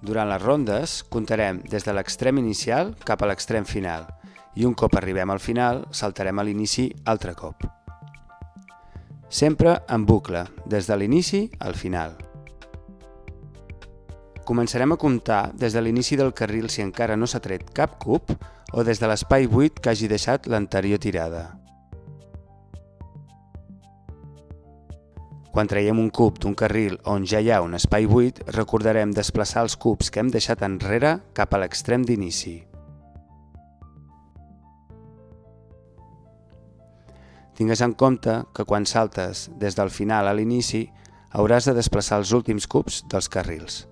Durant les rondes, comptarem des de l'extrem inicial cap a l'extrem final i un cop arribem al final, saltarem a l'inici altre cop. Sempre en bucle, des de l'inici al final. Començarem a comptar des de l'inici del carril si encara no s'ha tret cap cub o des de l'espai buit que hagi deixat l'anterior tirada. Quan traiem un cub d'un carril on ja hi ha un espai buit, recordarem desplaçar els cubs que hem deixat enrere cap a l'extrem d'inici. Tingues en compte que quan saltes des del final a l'inici hauràs de desplaçar els últims cubs dels carrils.